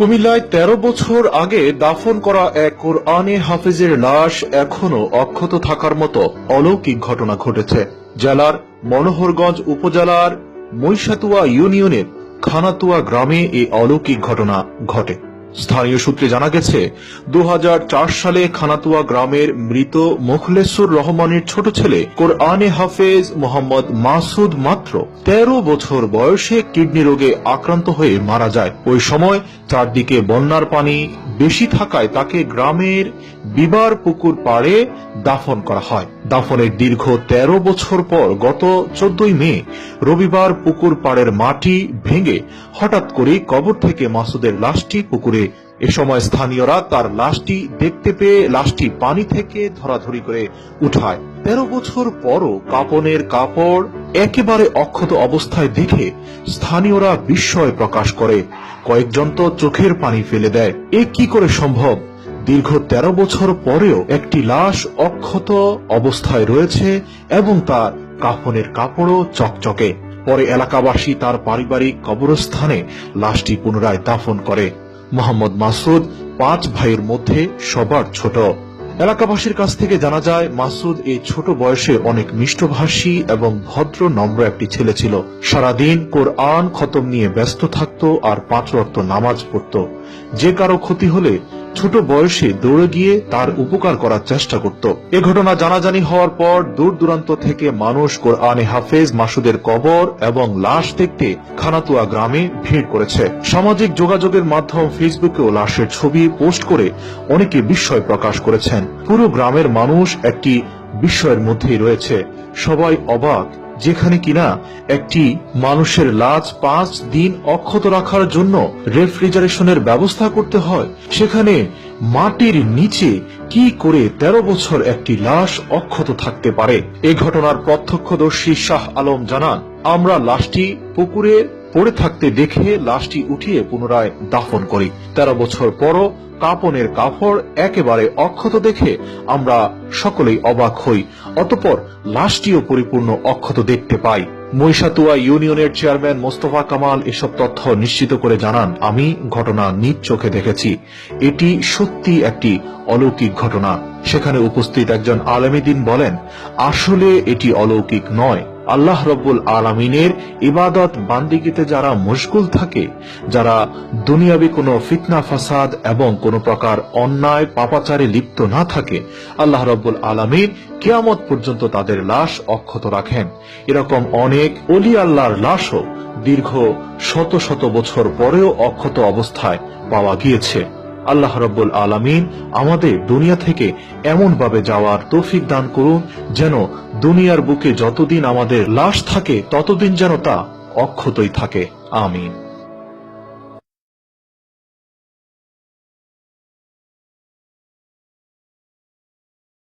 কুমিল্লায় ১৩ বছর আগে দাফন করা এক কোরআনে হাফেজের লাশ এখনো অক্ষত থাকার মতো অলৌকিক ঘটনা ঘটেছে। জেলার মনোহরগঞ্জ উপজেলার মৈশাতুয়া ইউনিয়নের খানাতুয়া গ্রামে এই অলৌকিক ঘটনা ঘটে। স্থানীয় সূত্রে জানা গেছে, ২০০৪ সালে খানাতুয়া গ্রামের মৃত মুখলেসুর রহমানের ছোট ছেলে কোরআনে হাফেজ মোহাম্মদ মাসুদ মাত্র ১৩ বছর বয়সে কিডনি রোগে আক্রান্ত হয়ে মারা যায়। ওই সময় চারদিকে বন্যার পানি বেশি থাকায় তাকে গ্রামের বিবার পুকুর পাড়ে দাফন করা হয়। দাফনের দীর্ঘ ১৩ বছর পর গত ১৪ মে রবিবার পুকুর পাড়ের মাটি ভেঙে হঠাৎ করে কবর থেকে মাসুদের লাশটি পুকুরে। এ সময় স্থানীয়রা তার লাশটি দেখতে পেয়ে লাশটি পানি থেকে ধরাধরি করে উঠায়। ১৩ বছর পরও কাপনের কাপড় একেবারে অক্ষত অবস্থায় দেখে স্থানীয়রা বিস্ময় প্রকাশ করে। কয়েকজন তো চোখের পানি ফেলে দেয়। এ কি করে সম্ভব? দীর্ঘ ১৩ বছর পরেও একটি লাশ অক্ষত অবস্থায় রয়েছে এবং তার কাফনের কাপড়ও চকচকে। পরে এলাকাবাসী তার পারিবারিক কবরস্থানে লাশটি পুনরায় দাফন করে। মোহাম্মদ মাসুদ ৫ ভাইয়ের মধ্যে সবার ছোট। এলাকাবাসীর কাছ থেকে জানা যায়, মাসুদ এই ছোট বয়সে অনেক মিষ্টভাষী এবং ভদ্র নম্র একটি ছেলে ছিল। সারাদিন কোরআন খতম নিয়ে ব্যস্ত থাকত আর ৫ ওয়াক্ত নামাজ পড়ত। যে কারো ক্ষতি হলে ছোট বয়সে দৌড়ে গিয়ে তার উপকার করার চেষ্টা করত। এ ঘটনা জানাজানি হওয়ার পর দূর দূরান্ত থেকে মানুষ কোরআনে হাফেজ মাসুদের কবর এবং লাশ দেখতে খানাতুয়া গ্রামে ভিড় করেছে। সামাজিক যোগাযোগের মাধ্যম ফেসবুকেও লাশের ছবি পোস্ট করে অনেকে বিস্ময় প্রকাশ করেছেন। পুরো গ্রামের মানুষ একটি বিস্ময়ের মধ্যেই রয়েছে। সবাই অবাক, যেখানে কিনা একটি মানুষের লাশ ৫ দিন অক্ষত রাখার জন্য রেফ্রিজারেশনের ব্যবস্থা করতে হয়, সেখানে মাটির নিচে কি করে ১৩ বছর একটি লাশ অক্ষত থাকতে পারে? এই ঘটনার প্রত্যক্ষদর্শী শাহ আলম জানান, আমরা লাশটি পুকুরে পড়ে থাকতে দেখে লাশটি উঠিয়ে পুনরায় দাফন করি। ১৩ বছর পরও কাপনের কাপড় একেবারে অক্ষত দেখে আমরা সকলেই অবাক হই। অতঃপর লাশটিও পরিপূর্ণ অক্ষত দেখতে পাই। মৈশাতুয়া ইউনিয়নের চেয়ারম্যান মোস্তফা কামাল এসব তথ্য নিশ্চিত করে জানান, আমি ঘটনা নিজ চোখে দেখেছি। এটি সত্যি একটি অলৌকিক ঘটনা। সেখানে উপস্থিত একজন আলেমী দ্বীন বলেন, আসলে এটি অলৌকিক নয়। আল্লাহ রব্বুল আলামিনের ইবাদত বান্দিগিতে যারা মশগুল থাকে, যারা দুনিয়াবি কোনো ফিতনা ফাসাদ এবং কোনো প্রকার অন্যায় পাপাচারে লিপ্ত না থাকে, আল্লাহ রব্বুল আলামিন কিয়ামত পর্যন্ত তাদের লাশ অক্ষত রাখেন। এরকম অনেক ওলি আল্লাহর লাশও দীর্ঘ শত শত বছর পরেও অক্ষত অবস্থায় পাওয়া গিয়েছে। আল্লাহ রব্বুল আলামিন আমাদের দুনিয়া থেকে এমন ভাবে যাওয়ার তৌফিক দান করুন, যেন দুনিয়ার বুকে যতদিন আমাদের লাশ থাকে ততদিন যেন তা অক্ষতই থাকে। আমিন।